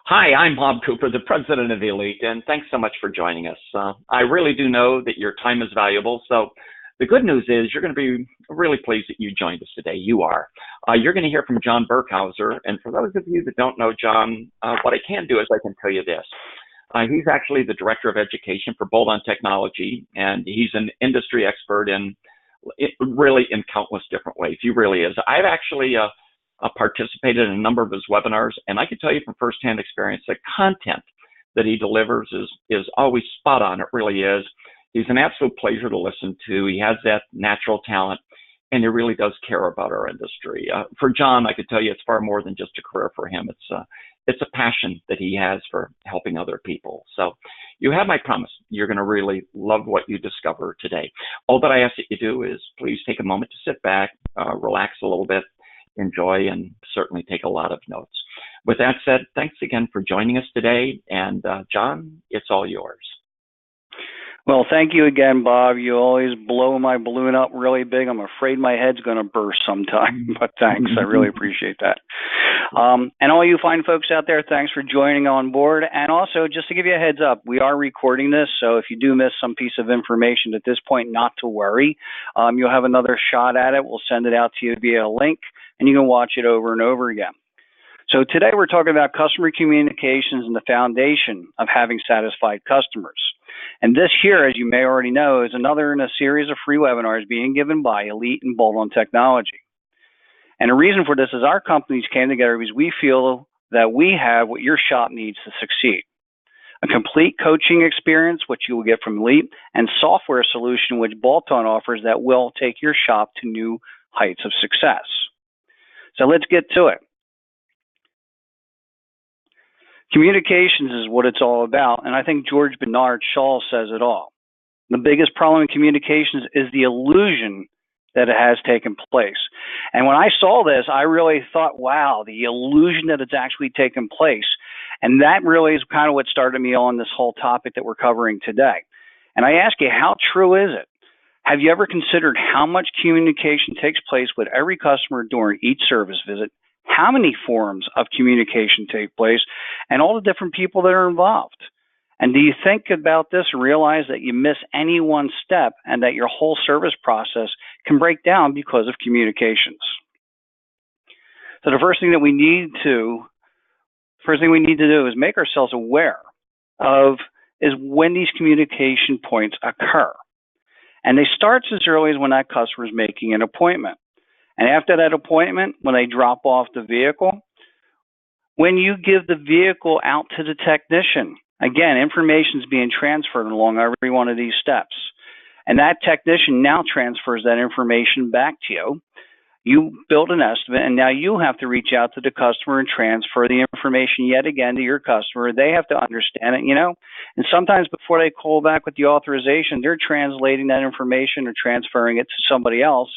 Hi, I'm Bob Cooper, the president of Elite, and thanks so much for joining us. I really do know that your time is valuable, so the good news is you're going to be really pleased that you joined us today. You are. You're going to hear from John Burkhauser, and for those of you that don't know John, what I can do is I can tell you this. He's actually the director of education for Bolt-On Technology, and he's an industry expert really in countless different ways. He really is. I've actually participated in a number of his webinars, and I can tell you from firsthand experience that content that he delivers is always spot on. It really is. He's an absolute pleasure to listen to. He has that natural talent, and he really does care about our industry. For John, I could tell you it's far more than just a career for him. It's a passion that he has for helping other people. So you have my promise. You're going to really love what you discover today. All that I ask that you do is please take a moment to sit back, relax a little bit, enjoy, and certainly take a lot of notes. With that said, thanks again for joining us today. And John, it's all yours. Well, thank you again, Bob. You always blow my balloon up really big. I'm afraid my head's going to burst sometime, but thanks. I really appreciate that. And all you fine folks out there, thanks for joining on board. And also, just to give you a heads up, we are recording this, so if you do miss some piece of information at this point, not to worry. You'll have another shot at it. We'll send it out to you via a link, and you can watch it over and over again. So today we're talking about customer communications and the foundation of having satisfied customers. And this here, as you may already know, is another in a series of free webinars being given by Elite and Bolt-On Technology. And the reason for this is our companies came together because we feel that we have what your shop needs to succeed. A complete coaching experience, which you will get from Elite, and software solution, which Bolt-On offers that will take your shop to new heights of success. So let's get to it. Communications is what it's all about, and I think George Bernard Shaw says it all. The biggest problem in communications is the illusion that it has taken place. And when I saw this, I really thought, wow, the illusion that it's actually taken place. And that really is kind of what started me on this whole topic that we're covering today. And I ask you, how true is it? Have you ever considered how much communication takes place with every customer during each service visit? How many forms of communication take place, and all the different people that are involved? And do you think about this and realize that you miss any one step and that your whole service process can break down because of communications? So the first thing we need to do is make ourselves aware of is when these communication points occur. And they start as early as when that customer is making an appointment. And after that appointment, when they drop off the vehicle, when you give the vehicle out to the technician, again, information is being transferred along every one of these steps. And that technician now transfers that information back to you. You build an estimate, and now you have to reach out to the customer and transfer the information yet again to your customer. They have to understand it, and sometimes before they call back with the authorization, they're translating that information or transferring it to somebody else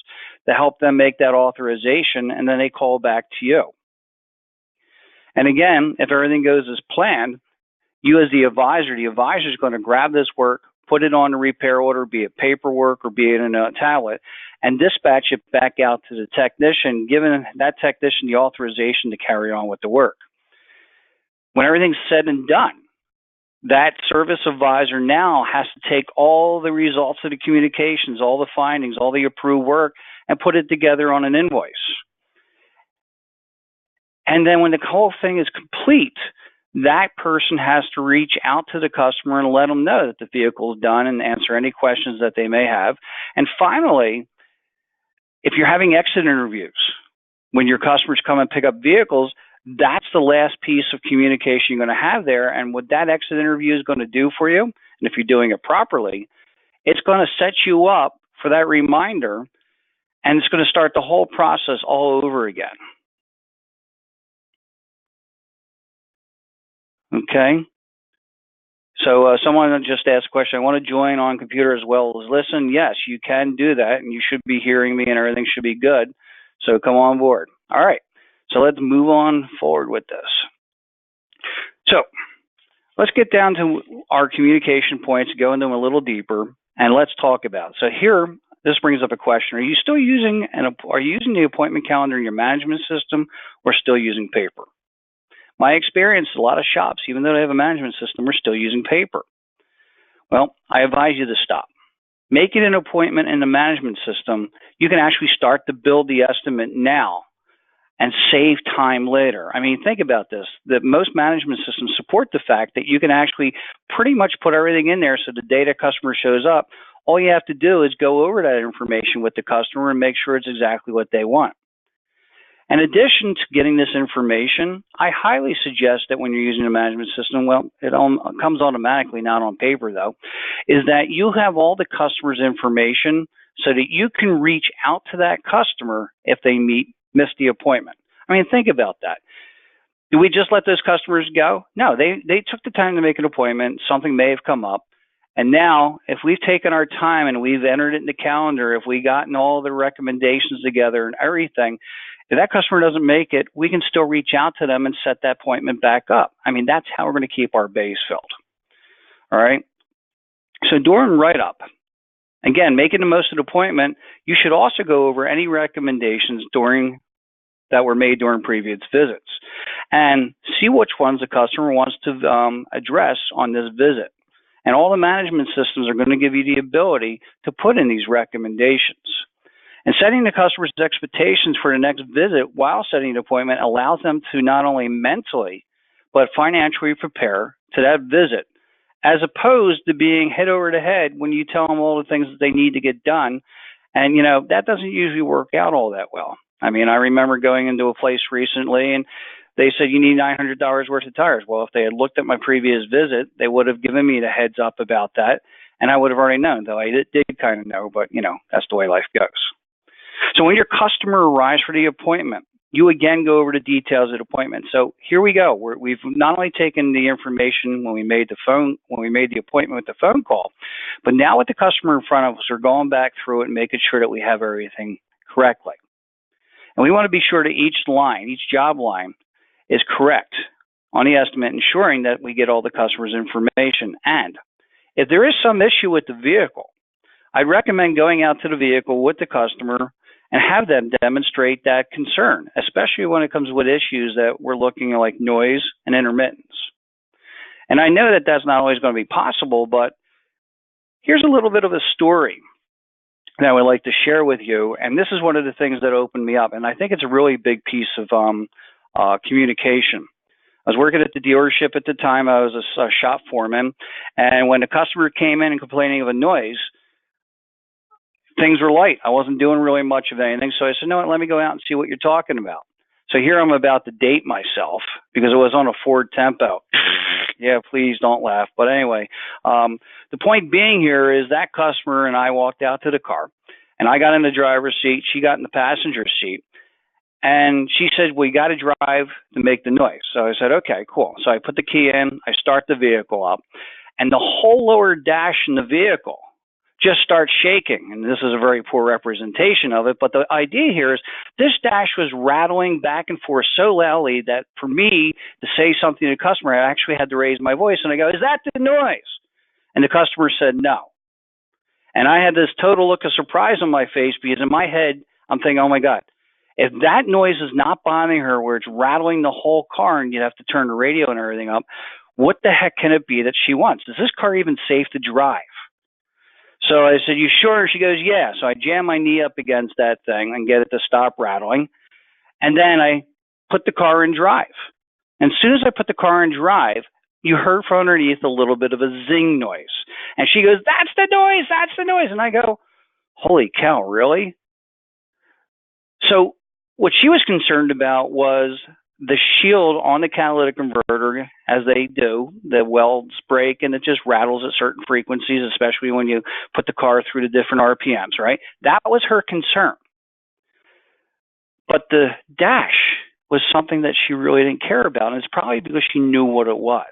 to help them make that authorization, and then they call back to you. And again, if everything goes as planned, you as the advisor is going to grab this work, put it on a repair order, be it paperwork or be it in a tablet, and dispatch it back out to the technician, giving that technician the authorization to carry on with the work. When everything's said and done, that service advisor now has to take all the results of the communications, all the findings, all the approved work, and put it together on an invoice. And then when the whole thing is complete, that person has to reach out to the customer and let them know that the vehicle is done and answer any questions that they may have. And finally, if you're having exit interviews, when your customers come and pick up vehicles, that's the last piece of communication you're going to have there. And what that exit interview is going to do for you, and if you're doing it properly, it's going to set you up for that reminder, and it's going to start the whole process all over again. Okay. So someone just asked a question, I want to join on computer as well as listen. Yes, you can do that, and you should be hearing me, and everything should be good. So come on board. All right. So let's move on forward with this. So let's get down to our communication points, go into them a little deeper, and let's talk about it. So here, this brings up a question. Are you still using the appointment calendar in your management system or still using paper? My experience, a lot of shops, even though they have a management system, are still using paper. Well, I advise you to stop. Making an appointment in the management system, you can actually start to build the estimate now and save time later. I mean, think about this. That most management systems support the fact that you can actually pretty much put everything in there so the day the customer shows up, all you have to do is go over that information with the customer and make sure it's exactly what they want. In addition to getting this information, I highly suggest that when you're using a management system, well, it comes automatically, not on paper though, is that you have all the customer's information so that you can reach out to that customer if they miss the appointment. I mean, think about that. Do we just let those customers go? No, they took the time to make an appointment. Something may have come up. And now, if we've taken our time and we've entered it in the calendar, if we've gotten all the recommendations together and everything, if that customer doesn't make it, we can still reach out to them and set that appointment back up. I mean, that's how we're going to keep our base filled. All right? So during write-up, again, making the most of the appointment, you should also go over any recommendations that were made during previous visits and see which ones the customer wants to address on this visit. And all the management systems are going to give you the ability to put in these recommendations. And setting the customer's expectations for the next visit while setting the appointment allows them to not only mentally, but financially prepare to that visit, as opposed to being head over the head when you tell them all the things that they need to get done. And, that doesn't usually work out all that well. I mean, I remember going into a place recently and they said, you need $900 worth of tires. Well, if they had looked at my previous visit, they would have given me the heads up about that, and I would have already known, though I did kind of know, but, that's the way life goes. So when your customer arrives for the appointment, you again go over the details of the appointment. So here we go. We've not only taken the information when we made the appointment with the phone call, but now with the customer in front of us, we're going back through it and making sure that we have everything correctly. And we want to be sure that each job line, is correct on the estimate, ensuring that we get all the customer's information. And if there is some issue with the vehicle, I'd recommend going out to the vehicle with the customer and have them demonstrate that concern, especially when it comes with issues that we're looking at like noise and intermittence. And I know that that's not always going to be possible, but here's a little bit of a story that I would like to share with you. And this is one of the things that opened me up. And I think it's a really big piece of communication. I was working at the dealership at the time. I was a shop foreman. And when the customer came in and complaining of a noise, things were light. I wasn't doing really much of anything. So I said, no, let me go out and see what you're talking about. So here I'm about to date myself because it was on a Ford Tempo. Yeah, please don't laugh. But anyway, the point being here is that customer and I walked out to the car, and I got in the driver's seat. She got in the passenger seat. And she said, we got to drive to make the noise. So I said, okay, cool. So I put the key in, I start the vehicle up, and the whole lower dash in the vehicle just starts shaking. And this is a very poor representation of it. But the idea here is this dash was rattling back and forth so loudly that for me to say something to the customer, I actually had to raise my voice. And I go, is that the noise? And the customer said, no. And I had this total look of surprise on my face because in my head, I'm thinking, oh my God, if that noise is not bothering her where it's rattling the whole car and you have to turn the radio and everything up, what the heck can it be that she wants? Is this car even safe to drive? So I said, you sure? She goes, yeah. So I jam my knee up against that thing and get it to stop rattling. And then I put the car in drive. And as soon as I put the car in drive, you heard from underneath a little bit of a zing noise. And she goes, that's the noise, that's the noise. And I go, holy cow, really? So what she was concerned about was the shield on the catalytic converter, as they do, the welds break and it just rattles at certain frequencies, especially when you put the car through the different RPMs, right? That was her concern. But the dash was something that she really didn't care about, and it's probably because she knew what it was.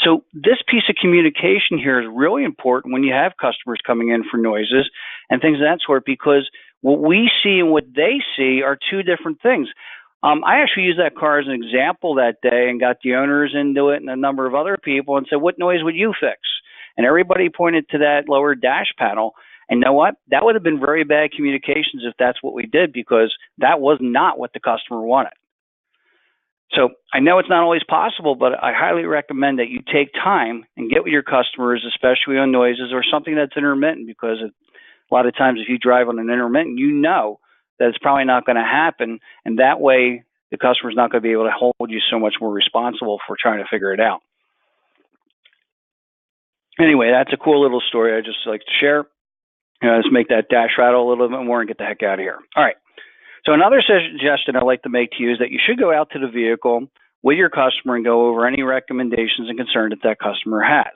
So this piece of communication here is really important when you have customers coming in for noises and things of that sort, because what we see and what they see are two different things. I actually used that car as an example that day and got the owners into it and a number of other people and said, what noise would you fix? And everybody pointed to that lower dash panel. And you know what? That would have been very bad communications if that's what we did, because that was not what the customer wanted. So I know it's not always possible, but I highly recommend that you take time and get with your customers, especially on noises or something that's intermittent, because a lot of times if you drive on an intermittent, you know that it's probably not going to happen. And that way the customer's not going to be able to hold you so much more responsible for trying to figure it out. Anyway, that's a cool little story I just like to share. Let's make that dash rattle a little bit more and get the heck out of here. All right. So another suggestion I'd like to make to you is that you should go out to the vehicle with your customer and go over any recommendations and concerns that that customer has.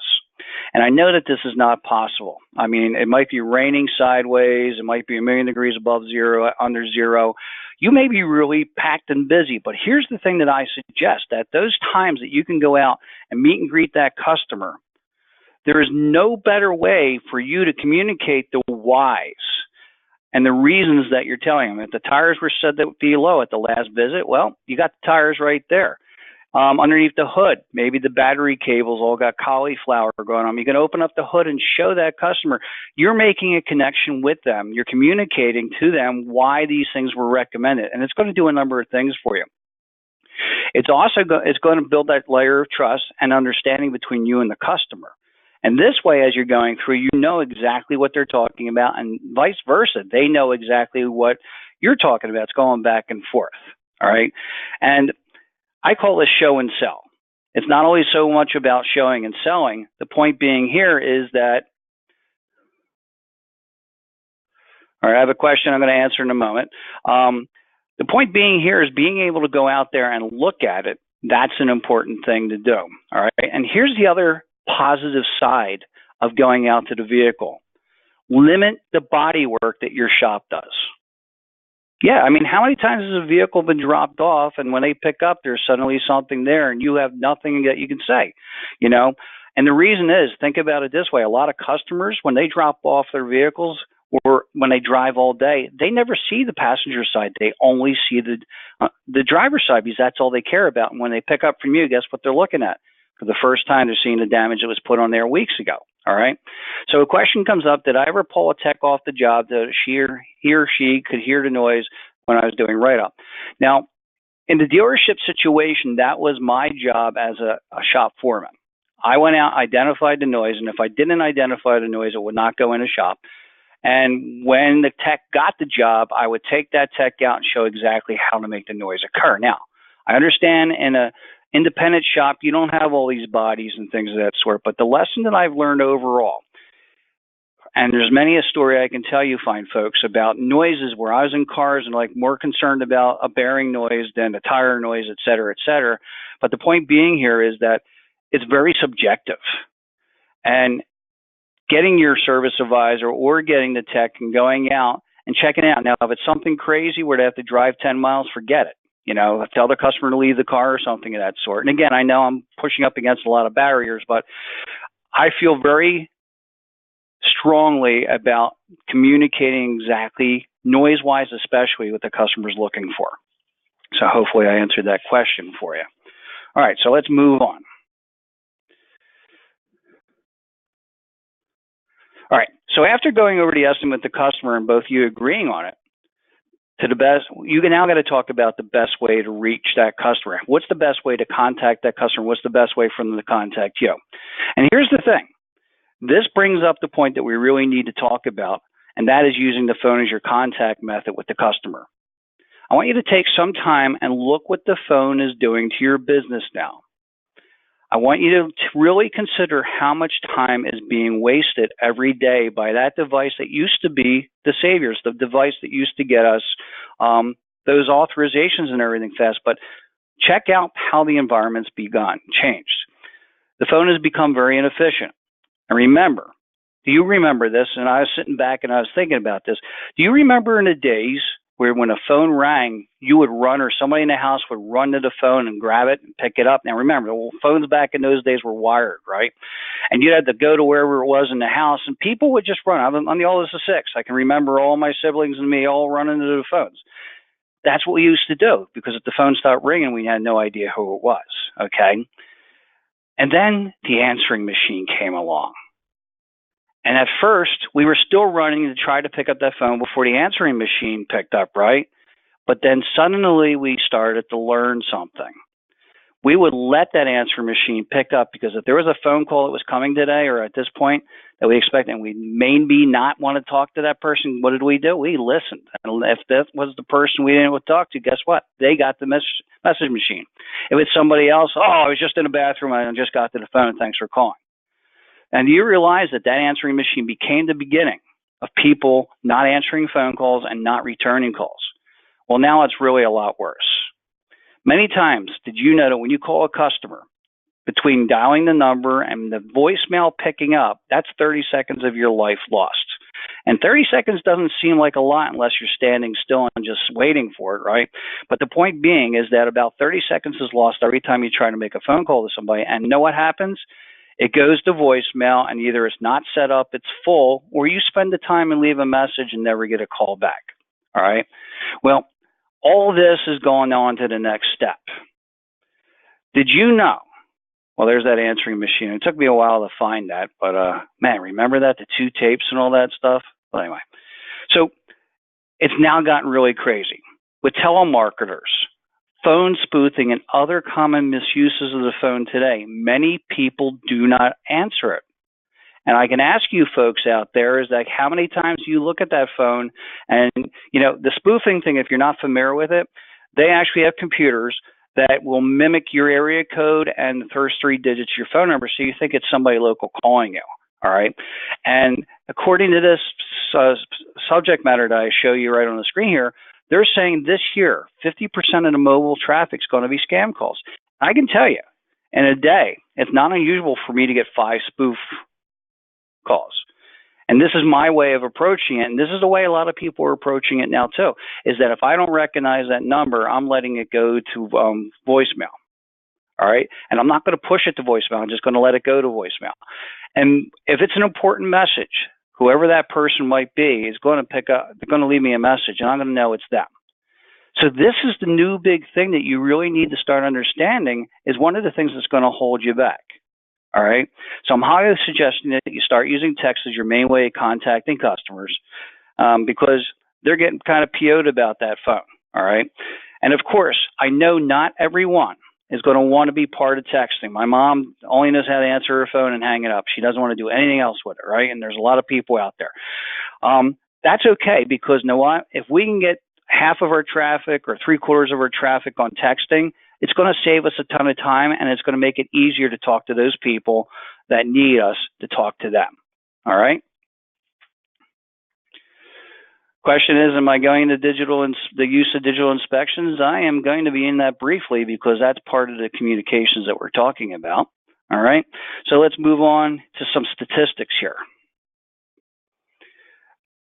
And I know that this is not possible. I mean, it might be raining sideways. It might be a million degrees above zero, under zero. You may be really packed and busy, but here's the thing that I suggest, that those times that you can go out and meet and greet that customer, there is no better way for you to communicate the whys and the reasons that you're telling them. If the tires were said that would be low at the last visit, well, you got the tires right there. Underneath the hood, maybe the battery cables all got cauliflower going on. You can open up the hood and show that customer you're making a connection with them. You're communicating to them why these things were recommended, and it's going to do a number of things for you. It's also it's going to build that layer of trust and understanding between you and the customer. And this way, as you're going through, you know exactly what they're talking about, and vice versa. They know exactly what you're talking about. It's going back and forth, all right? And I call this show and sell. It's not always so much about showing and selling. The point being here is that, all right, I have a question I'm going to answer in a moment. The point being here is being able to go out there and look at it. That's an important thing to do, all right? And here's the other positive side of going out to the vehicle. Limit the body work that your shop does. Yeah, I mean, how many times has a vehicle been dropped off and when they pick up, there's suddenly something there and you have nothing that you can say, you know? And the reason is, think about it this way. A lot of customers, when they drop off their vehicles or when they drive all day, they never see the passenger side. They only see the driver's side because that's all they care about. And when they pick up from you, guess what they're looking at? For the first time, they're seeing the damage that was put on there weeks ago. All right. So a question comes up: did I ever pull a tech off the job that he or she could hear the noise when I was doing write-up? Now, in the dealership situation, that was my job as a shop foreman. I went out, identified the noise, and if I didn't identify the noise, it would not go in a shop. And when the tech got the job, I would take that tech out and show exactly how to make the noise occur. Now, I understand in a independent shop, you don't have all these bodies and things of that sort. But the lesson that I've learned overall, and there's many a story I can tell you, fine folks, about noises where I was in cars and like more concerned about a bearing noise than a tire noise, et cetera, et cetera. But the point being here is that it's very subjective. And getting your service advisor or getting the tech and going out and checking it out. Now, if it's something crazy where they have to drive 10 miles, forget it. You know, tell the customer to leave the car or something of that sort. And again, I know I'm pushing up against a lot of barriers, but I feel very strongly about communicating exactly, noise-wise especially, what the customer's looking for. So hopefully I answered that question for you. All right, so let's move on. All right, so after going over the estimate with the customer and both you agreeing on it, to the best, you now got to talk about the best way to reach that customer. What's the best way to contact that customer? What's the best way for them to contact you? And here's the thing. This brings up the point that we really need to talk about, and that is using the phone as your contact method with the customer. I want you to take some time and look what the phone is doing to your business now. I want you to really consider how much time is being wasted every day by that device that used to be the saviors, the device that used to get us those authorizations and everything fast. But check out how the environment's changed. The phone has become very inefficient. And remember, do you remember this? And I was sitting back and I was thinking about this. Do you remember in the days where when a phone rang, you would run, or somebody in the house would run to the phone and grab it and pick it up? Now remember, phones back in those days were wired, right? And you had to go to wherever it was in the house, and people would just run. I'm the oldest of six. I can remember all my siblings and me all running to the phones. That's what we used to do, because if the phone stopped ringing, we had no idea who it was, okay? And then the answering machine came along. And at first, we were still running to try to pick up that phone before the answering machine picked up, right? But then suddenly we started to learn something. we would let that answering machine pick up, because if there was a phone call that was coming today or at this point that we expect and we maybe not want to talk to that person, what did we do? We listened. And if that was the person we didn't want to talk to, guess what? They got the message machine. If it's somebody else, I was just in the bathroom and I just got to the phone, thanks for calling. And you realize that answering machine became the beginning of people not answering phone calls and not returning calls. Well, now it's really a lot worse. Many times, did you know that when you call a customer, between dialing the number and the voicemail picking up, that's 30 seconds of your life lost. And 30 seconds doesn't seem like a lot unless you're standing still and just waiting for it, right? But the point being is that about 30 seconds is lost every time you try to make a phone call to somebody. And you know what happens? It goes to voicemail, and either it's not set up, it's full, or you spend the time and leave a message and never get a call back, all right? Well, all this is going on to the next step. Did you know? Well, there's that answering machine. It took me a while to find that, but man, remember that, the 2 tapes and all that stuff? Well, anyway, so it's now gotten really crazy. With telemarketers, phone spoofing, and other common misuses of the phone today, many people do not answer it. And I can ask you folks out there is like, how many times do you look at that phone? And, the spoofing thing, if you're not familiar with it, they actually have computers that will mimic your area code and the first 3 digits of your phone number, so you think it's somebody local calling you, all right? And according to this subject matter that I show you right on the screen here, they're saying this year, 50% of the mobile traffic is going to be scam calls. I can tell you, in a day, it's not unusual for me to get 5 spoof calls. And this is my way of approaching it, and this is the way a lot of people are approaching it now too, is that if I don't recognize that number, I'm letting it go to voicemail, all right? And I'm not going to push it to voicemail. I'm just going to let it go to voicemail. And if it's an important message, whoever that person might be is going to pick up, they're going to leave me a message, and I'm going to know it's them. So this is the new big thing that you really need to start understanding, is one of the things that's going to hold you back. All right. So I'm highly suggesting that you start using text as your main way of contacting customers, because they're getting kind of PO'd about that phone. All right. And of course, I know not everyone is going to want to be part of texting. My mom only knows how to answer her phone and hang it up. She doesn't want to do anything else with it. Right. And there's a lot of people out there. That's okay, because you know what? If we can get half of our traffic or 3/4 of our traffic on texting, it's going to save us a ton of time, and it's going to make it easier to talk to those people that need us to talk to them. All right? Question is, am I going to the use of digital inspections? I am going to be in that briefly, because that's part of the communications that we're talking about. All right? So let's move on to some statistics here.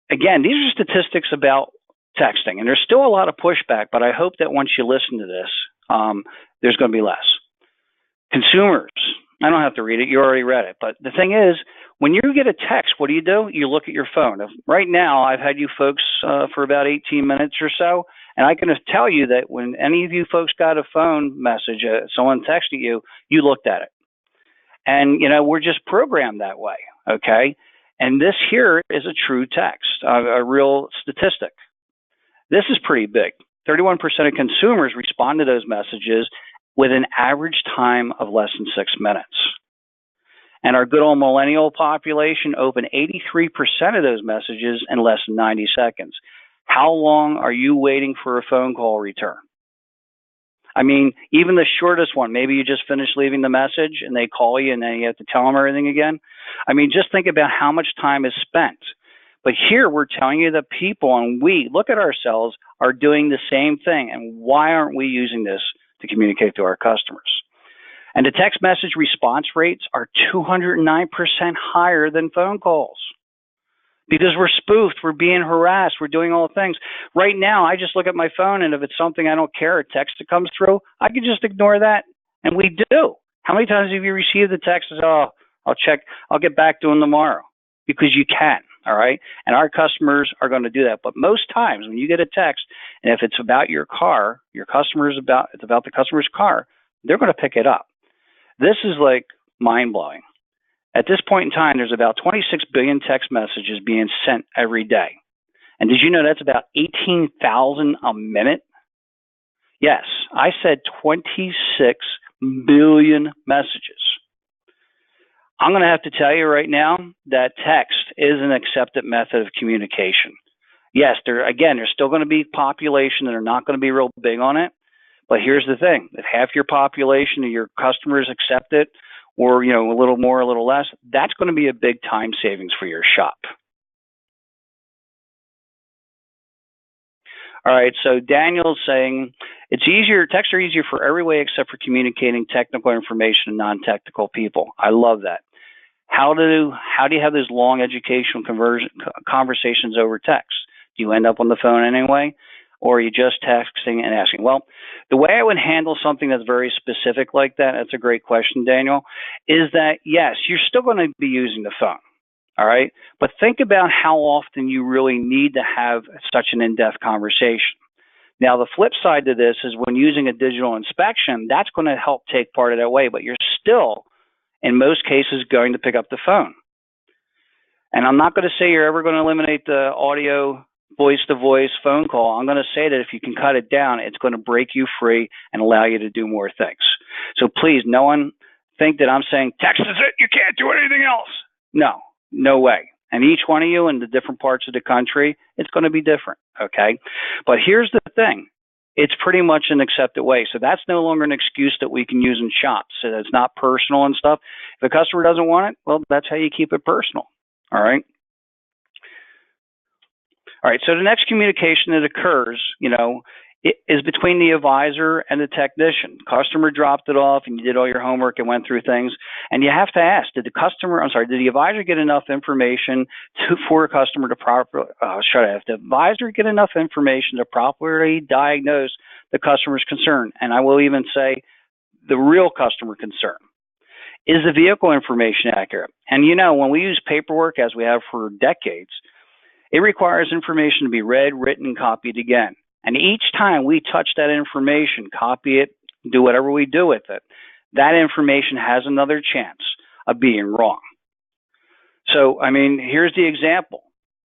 Again, these are statistics about texting, and there's still a lot of pushback, but I hope that once you listen to this, there's going to be less. Consumers, I don't have to read it, you already read it, but the thing is, when you get a text, what do? You look at your phone. Right now, I've had you folks for about 18 minutes or so, and I can tell you that when any of you folks got a phone message, someone texted you, you looked at it. And, we're just programmed that way, okay? And this here is a true text, a real statistic. This is pretty big. 31% of consumers respond to those messages with an average time of less than 6 minutes. And our good old millennial population opened 83% of those messages in less than 90 seconds. How long are you waiting for a phone call return? I mean, even the shortest one, maybe you just finished leaving the message and they call you and then you have to tell them everything again. I mean, just think about how much time is spent. But here we're telling you that people, and we look at ourselves, are doing the same thing. And why aren't we using this to communicate to our customers? And the text message response rates are 209% higher than phone calls, because we're spoofed, we're being harassed, we're doing all the things. Right now, I just look at my phone, and if it's something I don't care, a text that comes through, I can just ignore that. And we do. How many times have you received the text that says, I'll check, I'll get back to them tomorrow? Because you can. All right. And our customers are going to do that. But most times when you get a text, and if it's about your car, it's about the customer's car, they're going to pick it up. This is like mind blowing. At this point in time, there's about 26 billion text messages being sent every day. And did you know that's about 18,000 a minute? Yes, I said 26 billion messages. I'm going to have to tell you right now that text is an accepted method of communication. Yes, there's still going to be population that are not going to be real big on it. But here's the thing: if half your population of your customers accept it, or a little more, a little less, that's going to be a big time savings for your shop. All right, so Daniel's saying texts are easier for every way except for communicating technical information to non-technical people. I love that. How do you have those long educational conversations over text? Do you end up on the phone anyway? Or are you just texting and asking? Well, the way I would handle something that's very specific like that's a great question, Daniel, is that, yes, you're still going to be using the phone, all right? But think about how often you really need to have such an in-depth conversation. Now, the flip side to this is when using a digital inspection, that's going to help take part of that away, but you're still, in most cases, going to pick up the phone. And I'm not going to say you're ever going to eliminate the audio voice-to-voice phone call. I'm going to say that if you can cut it down, it's going to break you free and allow you to do more things. So please, no one think that I'm saying text is it, you can't do anything else. No way. And each one of you in the different parts of the country, it's going to be different, okay? But here's the thing. It's pretty much an accepted way. So that's no longer an excuse that we can use in shops. So it's not personal and stuff. If a customer doesn't want it, well, that's how you keep it personal, all right? All right, so the next communication that occurs, is between the advisor and the technician. Customer dropped it off and you did all your homework and went through things. And you have to ask, did the advisor get enough information for a customer to the advisor get enough information to properly diagnose the customer's concern? And I will even say the real customer concern. Is the vehicle information accurate? And when we use paperwork, as we have for decades, it requires information to be read, written, and copied again. And each time we touch that information, copy it, do whatever we do with it, that information has another chance of being wrong. So, here's the example.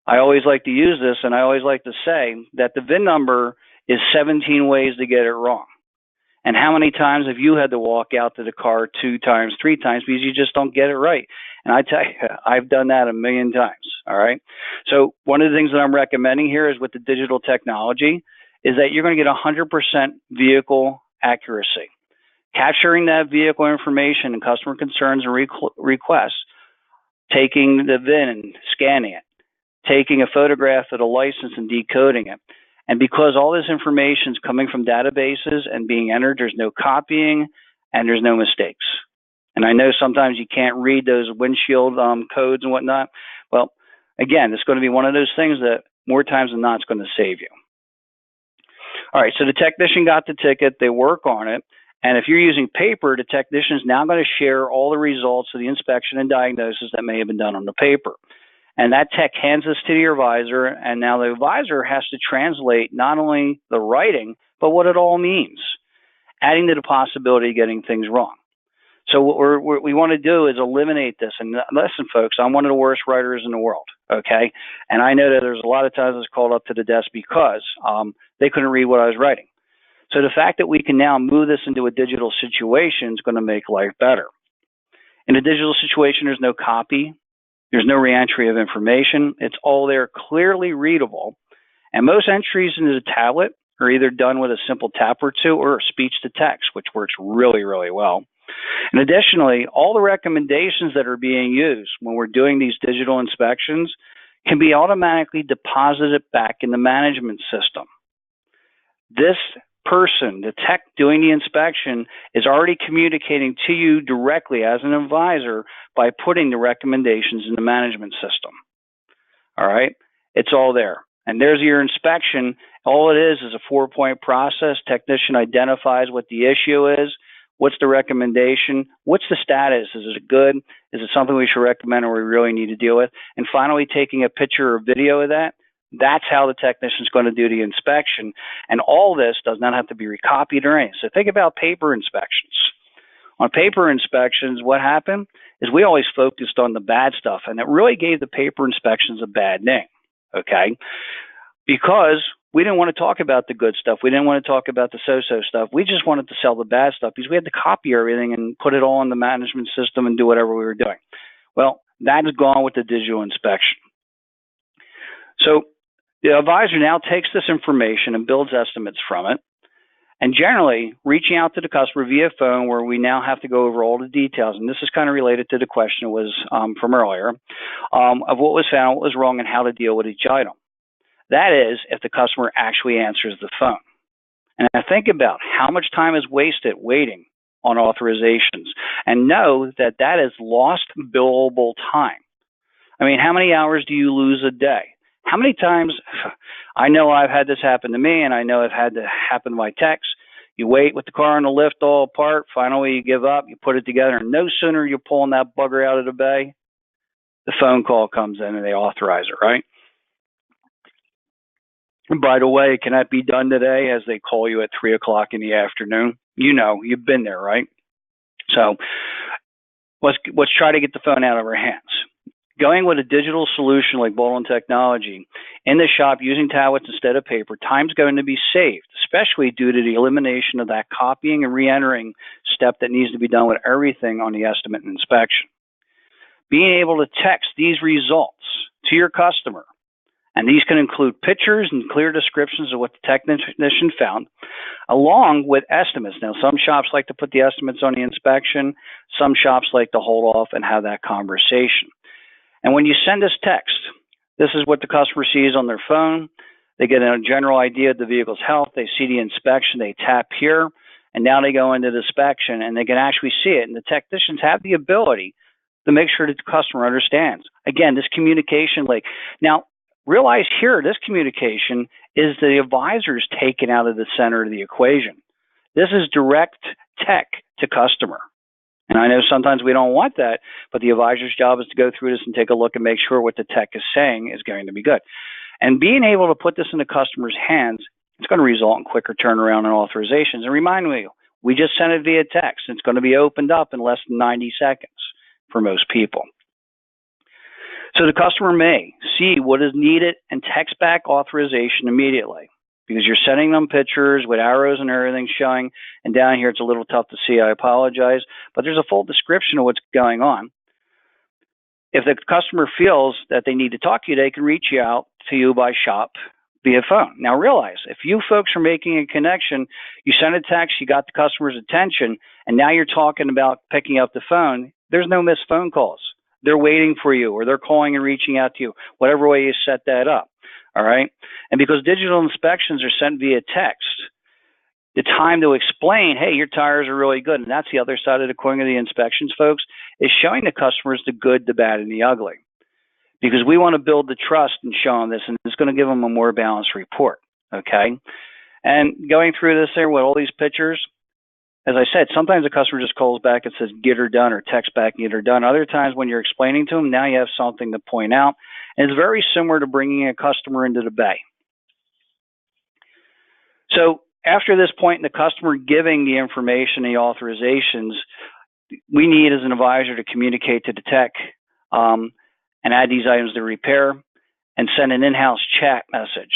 I always like to use this, and I always like to say that the VIN number is 17 ways to get it wrong. And how many times have you had to walk out to the car 2 times, 3 times because you just don't get it right? And I tell you, I've done that a million times, all right? So one of the things that I'm recommending here is with the digital technology is that you're going to get 100% vehicle accuracy. Capturing that vehicle information and customer concerns and requests, taking the VIN and scanning it, taking a photograph of the license and decoding it. And because all this information is coming from databases and being entered, there's no copying and there's no mistakes. And I know sometimes you can't read those windshield codes and whatnot. Well, again, it's going to be one of those things that more times than not, it's going to save you. All right, so the technician got the ticket, they work on it. And if you're using paper, the technician is now going to share all the results of the inspection and diagnosis that may have been done on the paper. And that tech hands this to the advisor, and now the advisor has to translate not only the writing, but what it all means, adding to the possibility of getting things wrong. So what we want to do is eliminate this. And listen, folks, I'm one of the worst writers in the world, okay? And I know that there's a lot of times I was called up to the desk because they couldn't read what I was writing. So the fact that we can now move this into a digital situation is going to make life better. In a digital situation, there's no copy. There's no reentry of information. It's all there, clearly readable. And most entries into the tablet are either done with a simple tap or two or speech to text, which works really, really well. And additionally, all the recommendations that are being used when we're doing these digital inspections can be automatically deposited back in the management system. This person, the tech doing the inspection, is already communicating to you directly as an advisor by putting the recommendations in the management system. All right? It's all there. And there's your inspection. All it is a 4-point process. Technician identifies what the issue is. What's the recommendation? What's the status? Is it good? Is it something we should recommend or we really need to deal with? And finally, taking a picture or video of that. That's how the technician is going to do the inspection. And all this does not have to be recopied or anything. So think about paper inspections. On paper inspections, what happened is we always focused on the bad stuff, and it really gave the paper inspections a bad name, okay? Because We didn't want to talk about the good stuff. We didn't want to talk about the so-so stuff. We just wanted to sell the bad stuff because we had to copy everything and put it all in the management system and do whatever we were doing. Well, that is gone with the digital inspection. So the advisor now takes this information and builds estimates from it. And generally, reaching out to the customer via phone, where we now have to go over all the details, and this is kind of related to the question that was from earlier, of what was found, what was wrong, and how to deal with each item. That is, if the customer actually answers the phone. And I think about how much time is wasted waiting on authorizations, and know that that is lost billable time. I mean, how many hours do you lose a day? How many times, I know I've had this happen to me, and I know I've had to happen to my techs. You wait with the car in the lift all apart, finally you give up, you put it together, and no sooner you're pulling that bugger out of the bay, the phone call comes in and they authorize it, right? And by the way, can that be done today, as they call you at 3 o'clock in the afternoon? You know, you've been there, right? So let's try to get the phone out of our hands. Going with a digital solution like Baldwin Technology in the shop using tablets instead of paper, time's going to be saved, especially due to the elimination of that copying and re-entering step that needs to be done with everything on the estimate and inspection. Being able to text these results to your customer, and these can include pictures and clear descriptions of what the technician found, along with estimates. Now, some shops like to put the estimates on the inspection. Some shops like to hold off and have that conversation. And when you send this text, this is what the customer sees on their phone. They get a general idea of the vehicle's health. They see the inspection. They tap here, and now they go into the inspection, and they can actually see it. And the technicians have the ability to make sure that the customer understands. Again, this communication link. Now, realize here, this communication is the advisor's taken out of the center of the equation. This is direct tech to customer. And I know sometimes we don't want that, but the advisor's job is to go through this and take a look and make sure what the tech is saying is going to be good. And being able to put this in the customer's hands, it's going to result in quicker turnaround and authorizations. And remind me, we just sent it via text. It's going to be opened up in less than 90 seconds for most people. So the customer may see what is needed and text back authorization immediately, because you're sending them pictures with arrows and everything showing, and down here it's a little tough to see, I apologize, but there's a full description of what's going on. If the customer feels that they need to talk to you, they can reach out to you by shop via phone. Now realize, if you folks are making a connection, you send a text, you got the customer's attention, and now you're talking about picking up the phone, there's no missed phone calls. They're waiting for you, or they're calling and reaching out to you, whatever way you set that up. All right. And because digital inspections are sent via text, the time to explain, hey, your tires are really good. And that's the other side of the coin of the inspections, folks, is showing the customers the good, the bad, and the ugly. Because we want to build the trust and show them this, and it's going to give them a more balanced report. Okay. And going through this there with all these pictures, as I said, sometimes the customer just calls back and says, get her done, or text back, get her done. Other times when you're explaining to them, now you have something to point out. And it's very similar to bringing a customer into the bay. So after this point in the customer giving the information, the authorizations, we need as an advisor to communicate to the tech and add these items to repair and send an in-house chat message.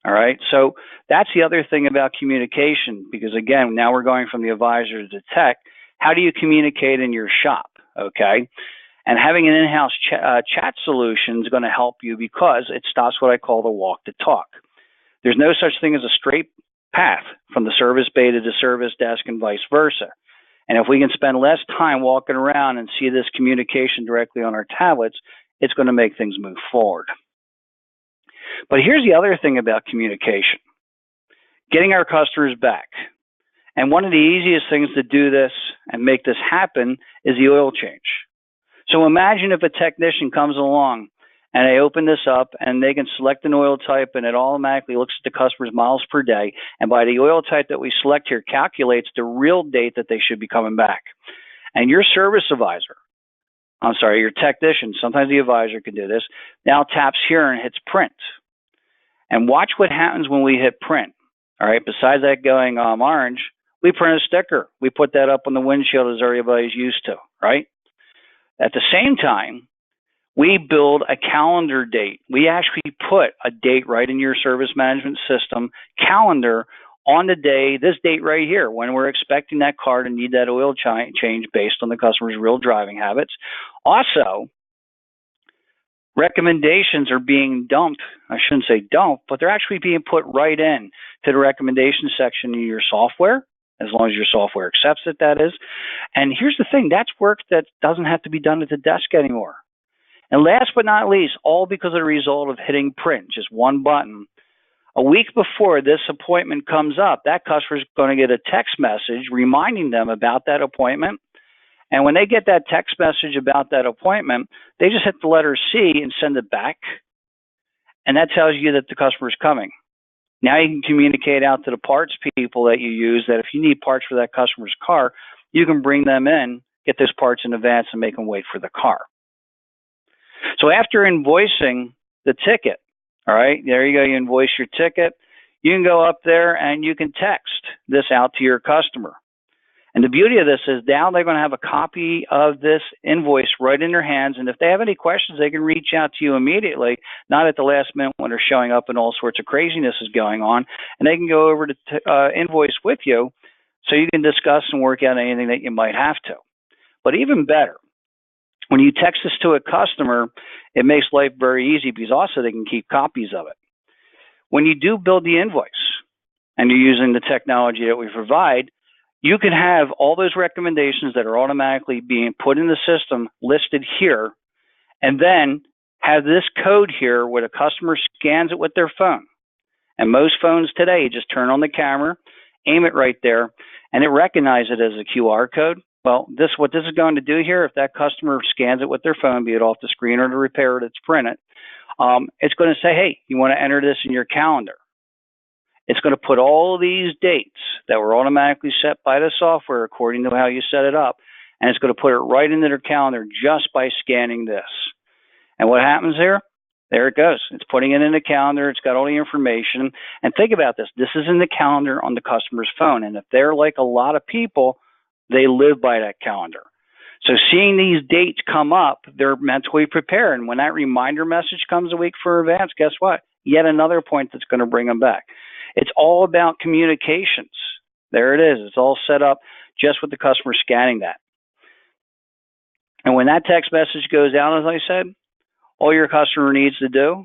All right. So that's the other thing about communication, because again, now we're going from the advisor to the tech. How do you communicate in your shop? Okay. And having an in-house chat solution is going to help you, because it stops what I call the walk the talk. There's no such thing as a straight path from the service bay to the service desk and vice versa. And if we can spend less time walking around and see this communication directly on our tablets, it's going to make things move forward. But here's the other thing about communication: getting our customers back. And one of the easiest things to do this and make this happen is the oil change. So imagine if a technician comes along and they open this up and they can select an oil type, and it automatically looks at the customer's miles per day. And by the oil type that we select here, calculates the real date that they should be coming back. And your service advisor, your technician, sometimes the advisor can do this, now taps here and hits print. And watch what happens when we hit print. All right, besides that going orange, we print a sticker. We put that up on the windshield as everybody's used to, right? At the same time, We build a calendar date. We actually put a date right in your service management system calendar on the day, this date right here, when we're expecting that car to need that oil change based on the customer's real driving habits. Also, recommendations are being dumped. I shouldn't say dumped, but they're actually being put right in to the recommendation section in your software, as long as your software accepts it, that is. And here's the thing, that's work that doesn't have to be done at the desk anymore. And last but not least, all because of the result of hitting print, just one button. A week before this appointment comes up, that customer is going to get a text message reminding them about that appointment. And when they get that text message about that appointment, they just hit the letter C and send it back. And that tells you that the customer is coming. Now you can communicate out to the parts people that you use that if you need parts for that customer's car, you can bring them in, get those parts in advance, and make them wait for the car. So after invoicing the ticket, all right, there you go, you invoice your ticket. You can go up there and you can text this out to your customer. And the beauty of this is now they're going to have a copy of this invoice right in their hands. And if they have any questions, they can reach out to you immediately, not at the last minute when they're showing up and all sorts of craziness is going on. And they can go over to invoice with you so you can discuss and work out anything that you might have to. But even better, when you text this to a customer, it makes life very easy because also they can keep copies of it. When you do build the invoice and you're using the technology that we provide, you can have all those recommendations that are automatically being put in the system listed here, and then have this code here where the customer scans it with their phone. And most phones today just turn on the camera, aim it right there, and it recognizes it as a QR code. Well, what this is going to do here, if that customer scans it with their phone, be it off the screen or the repair that's printed, it's going to say, hey, you want to enter this in your calendar. It's going to put all these dates that were automatically set by the software according to how you set it up, and it's going to put it right into their calendar just by scanning this. And what happens here? There it goes. It's putting it in the calendar. It's got all the information. And think about this. This is in the calendar on the customer's phone. And if they're like a lot of people, they live by that calendar. So seeing these dates come up, they're mentally prepared. And when that reminder message comes a week for advance, guess what? Yet another point that's going to bring them back. It's all about communications. There it is. It's all set up just with the customer scanning that. And when that text message goes out, as I said, all your customer needs to do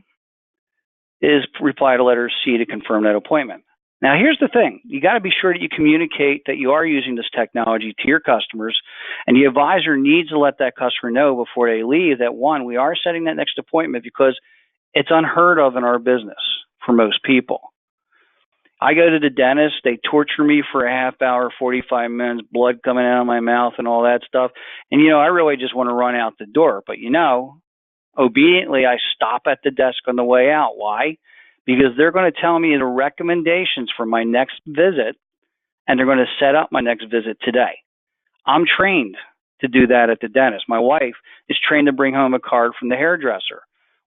is reply to letter C to confirm that appointment. Now, here's the thing. You got to be sure that you communicate that you are using this technology to your customers, and the advisor needs to let that customer know before they leave that, one, we are setting that next appointment because it's unheard of in our business for most people. I go to the dentist, they torture me for a half hour, 45 minutes, blood coming out of my mouth and all that stuff. And, I really just want to run out the door. But, obediently, I stop at the desk on the way out. Why? Because they're going to tell me the recommendations for my next visit, and they're going to set up my next visit today. I'm trained to do that at the dentist. My wife is trained to bring home a card from the hairdresser.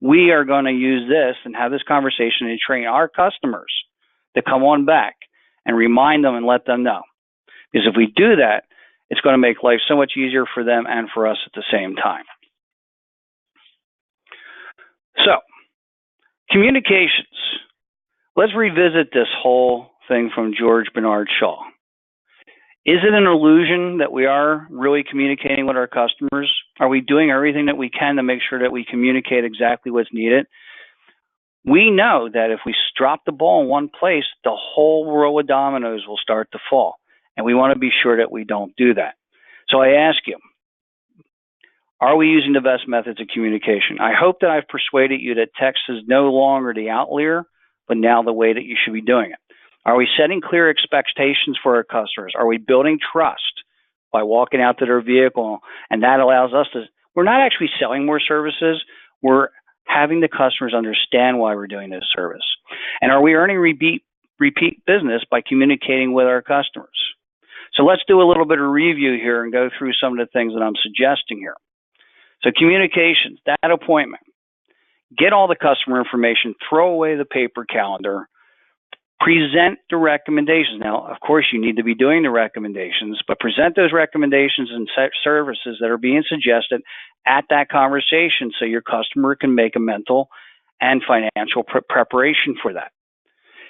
We are going to use this and have this conversation and train our customers to come on back and remind them and let them know. Because if we do that, it's going to make life so much easier for them and for us at the same time. So, communications. Let's revisit this whole thing from George Bernard Shaw. Is it an illusion that we are really communicating with our customers? Are we doing everything that we can to make sure that we communicate exactly what's needed? We know that if we drop the ball in one place, the whole row of dominoes will start to fall. And we want to be sure that we don't do that. So I ask you, are we using the best methods of communication? I hope that I've persuaded you that text is no longer the outlier, but now the way that you should be doing it. Are we setting clear expectations for our customers? Are we building trust by walking out to their vehicle? And that allows us to, we're not actually selling more services, we're having the customers understand why we're doing this service. And are we earning repeat business by communicating with our customers? So let's do a little bit of review here and go through some of the things that I'm suggesting here. So communications, that appointment, get all the customer information, throw away the paper calendar, Present the recommendations. Now, of course, you need to be doing the recommendations, but present those recommendations and services that are being suggested at that conversation so your customer can make a mental and financial preparation for that.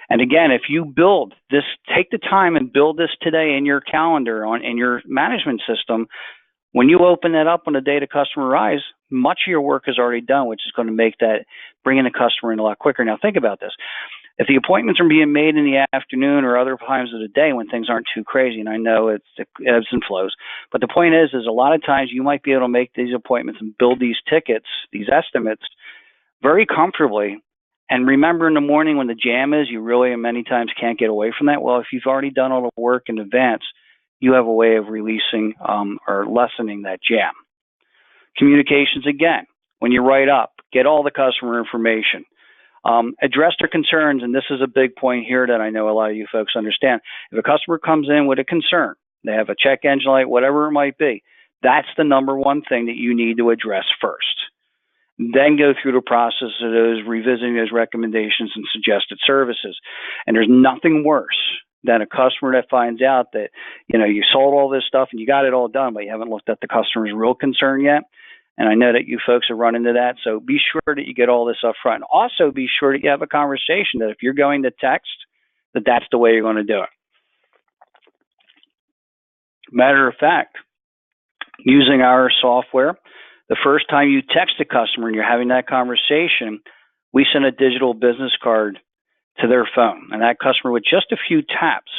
And again, if you build this, take the time and build this today in your calendar, in your management system. When you open that up on the day the customer arrives, much of your work is already done, which is going to make that bringing the customer in a lot quicker. Now, think about this. If the appointments are being made in the afternoon or other times of the day when things aren't too crazy, and I know it ebbs and flows, but the point is a lot of times you might be able to make these appointments and build these tickets, these estimates, very comfortably. And remember, in the morning when the jam is, you really many times can't get away from that. Well, if you've already done all the work in advance, you have a way of releasing or lessening that jam. Communications, again, when you write up, get all the customer information. Address their concerns, and this is a big point here that I know a lot of you folks understand. If a customer comes in with a concern, they have a check engine light, whatever it might be, that's the number one thing that you need to address first. Then go through the process of those, revisiting those recommendations and suggested services. And there's nothing worse than a customer that finds out that, you sold all this stuff and you got it all done, but you haven't looked at the customer's real concern yet. And I know that you folks have run into that. So be sure that you get all this up front. Also be sure that you have a conversation that if you're going to text, that's the way you're going to do it. Matter of fact, using our software, the first time you text a customer and you're having that conversation, we send a digital business card to their phone. And that customer, with just a few taps,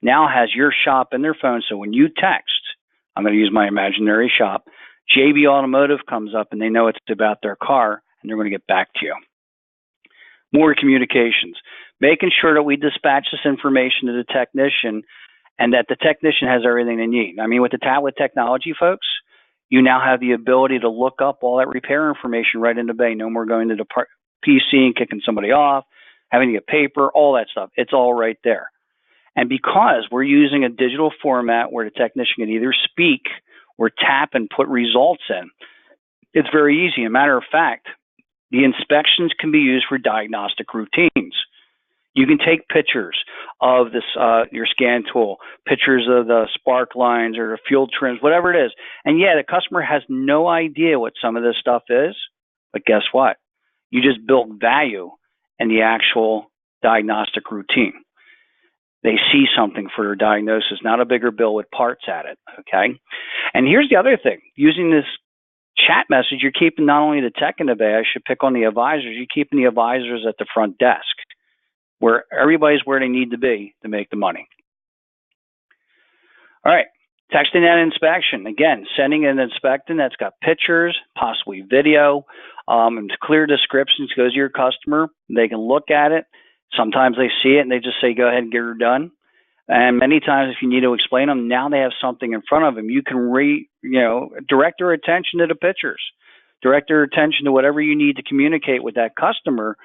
now has your shop in their phone. So when you text, I'm going to use my imaginary shop, JB Automotive comes up and they know it's about their car and they're going to get back to you. More communications, making sure that we dispatch this information to the technician and that the technician has everything they need. I mean, with the tablet technology, folks, you now have the ability to look up all that repair information right in the bay. No more going to the PC and kicking somebody off, having to get paper, all that stuff. It's all right there. And because we're using a digital format where the technician can either speak or tap and put results in, it's very easy. As a matter of fact, the inspections can be used for diagnostic routines. You can take pictures of this, your scan tool, pictures of the spark lines or the fuel trims, whatever it is. And yeah, the customer has no idea what some of this stuff is, but guess what? You just built value in the actual diagnostic routine. They see something for their diagnosis, not a bigger bill with parts at it, okay? And here's the other thing. Using this chat message, you're keeping not only the tech in the bay, I should pick on the advisors, you're keeping the advisors at the front desk, where everybody's where they need to be to make the money. All right, texting and inspection. Again, sending and inspecting that's got pictures, possibly video, and clear descriptions goes to your customer. They can look at it. Sometimes they see it and they just say, go ahead and get her done. And many times if you need to explain them, now they have something in front of them. You can direct their attention to the pictures, direct their attention to whatever you need to communicate with that customer.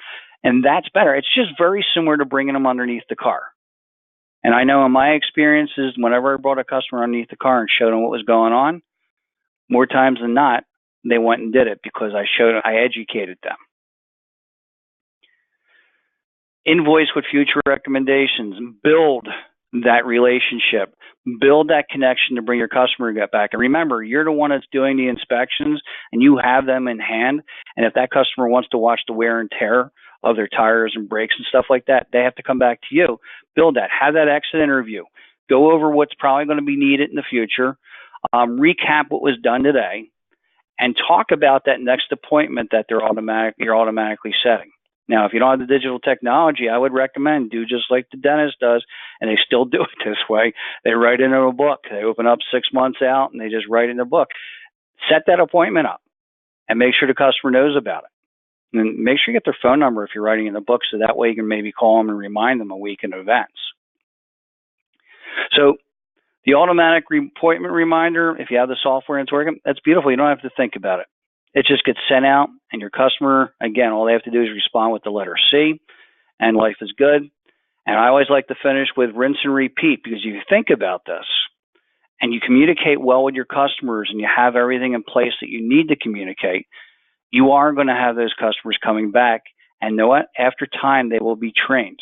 And that's better. It's just very similar to bringing them underneath the car. And I know in my experiences, whenever I brought a customer underneath the car and showed them what was going on, more times than not, they went and did it because I educated them. Invoice with future recommendations. Build that relationship. Build that connection to bring your customer back. And remember, you're the one that's doing the inspections and you have them in hand. And if that customer wants to watch the wear and tear of their tires and brakes and stuff like that, they have to come back to you. Build that. Have that exit interview. Go over what's probably going to be needed in the future. Recap what was done today and talk about that next appointment that you're automatically setting. Now, if you don't have the digital technology, I would recommend do just like the dentist does, and they still do it this way. They write in a book. They open up 6 months out, and they just write in a book. Set that appointment up and make sure the customer knows about it. And make sure you get their phone number if you're writing in the book, so that way you can maybe call them and remind them a week in advance. So the automatic appointment reminder, if you have the software and it's working, that's beautiful. You don't have to think about it. It just gets sent out, and your customer, again, all they have to do is respond with the letter C, and life is good. And I always like to finish with rinse and repeat, because if you think about this and you communicate well with your customers and you have everything in place that you need to communicate, you are going to have those customers coming back. And know what? After time, they will be trained.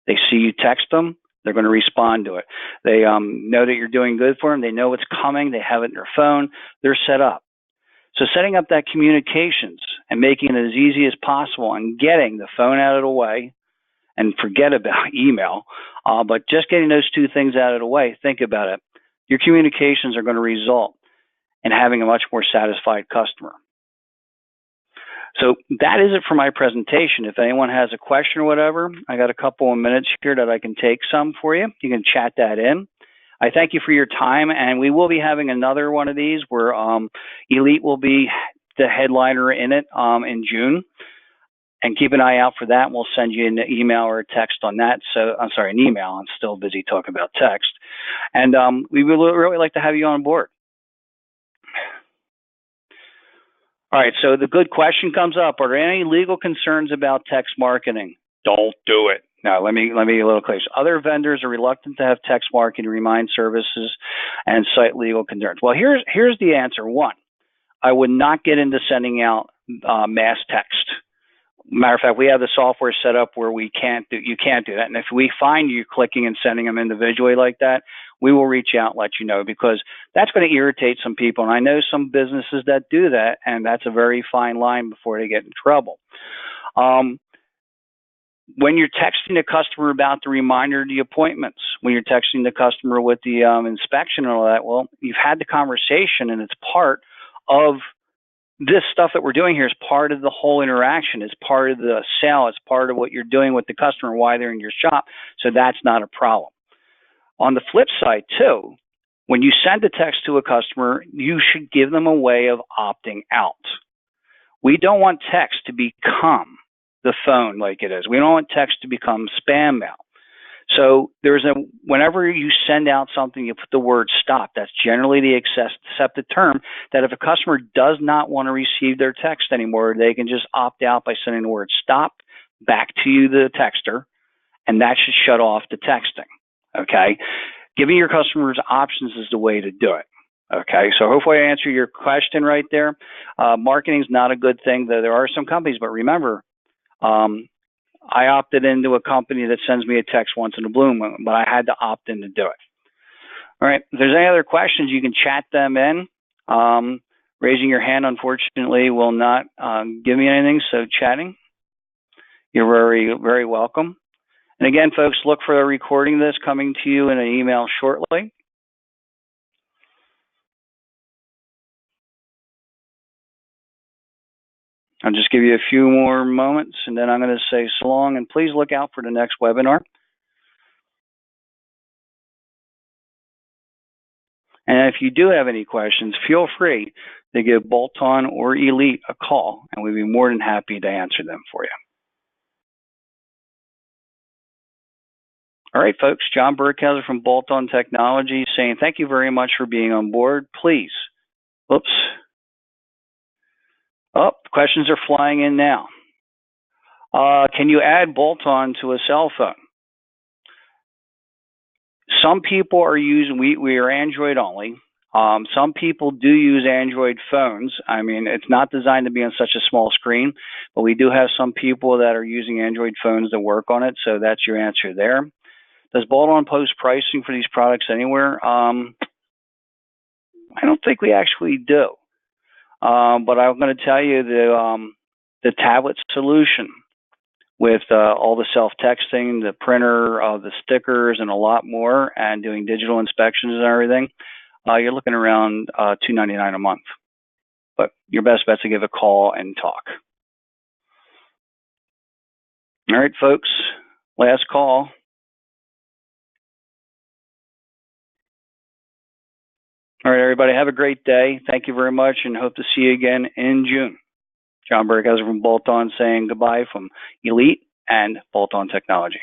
They see you text them, they're going to respond to it. They know that you're doing good for them. They know what's coming. They have it in their phone. They're set up. So setting up that communications and making it as easy as possible and getting the phone out of the way, and forget about email, but just getting those two things out of the way, think about it. Your communications are going to result in having a much more satisfied customer. So that is it for my presentation. If anyone has a question or whatever, I got a couple of minutes here that I can take some for you. You can chat that in. I thank you for your time, and we will be having another one of these where Elite will be the headliner in it in June. And keep an eye out for that. We'll send you an email or a text on that. So I'm sorry, an email. I'm still busy talking about text. And we would really like to have you on board. All right, so the good question comes up. Are there any legal concerns about text marketing? Don't do it. Now, let me be a little clear. Other vendors are reluctant to have text marketing remind services and cite legal concerns. Well, here's the answer. One, I would not get into sending out mass text. Matter of fact, we have the software set up where you can't do that. And if we find you clicking and sending them individually like that, we will reach out and let you know, because that's going to irritate some people. And I know some businesses that do that, and that's a very fine line before they get in trouble. When you're texting the customer about the reminder, the appointments, when you're texting the customer with the inspection and all that, well, you've had the conversation, and it's part of this stuff that we're doing here is part of the whole interaction. It's part of the sale. It's part of what you're doing with the customer, why they're in your shop. So that's not a problem. On the flip side, too, when you send a text to a customer, you should give them a way of opting out. We don't want text to become the phone like it is. We don't want text to become spam mail. So whenever you send out something, you put the word stop. That's generally the accepted term, that if a customer does not want to receive their text anymore, they can just opt out by sending the word stop back to you, the texter, and that should shut off the texting. Okay? Giving your customers options is the way to do it. Okay, so hopefully I answered your question right there. Marketing is not a good thing. There are some companies, but remember, I opted into a company that sends me a text once in a blue moon, but I had to opt in to do it. All right, if there's any other questions, you can chat them in. Raising your hand, unfortunately, will not give me anything, so chatting, you're very, very welcome. And again, folks, look for a recording of this coming to you in an email shortly. I'll just give you a few more moments, and then I'm going to say so long, and please look out for the next webinar. And if you do have any questions, feel free to give Bolt-On or Elite a call, and we'd be more than happy to answer them for you. All right, folks, John Burkhauser from Bolt-On Technology saying thank you very much for being on board. Please, oops. Oh, questions are flying in now. Can you add Bolt-On to a cell phone? Some people are using, we are Android only. Some people do use Android phones. I mean, it's not designed to be on such a small screen, but we do have some people that are using Android phones that work on it, so that's your answer there. Does Bolt-On post pricing for these products anywhere? I don't think we actually do. But I'm going to tell you the tablet solution with all the self-texting, the printer, the stickers, and a lot more, and doing digital inspections and everything, you're looking around $299 a month. But your best bet is to give a call and talk. All right, folks, last call. All right, everybody, have a great day. Thank you very much, and hope to see you again in June. John Burkhauser from Bolt-On saying goodbye from Elite and Bolt-On Technology.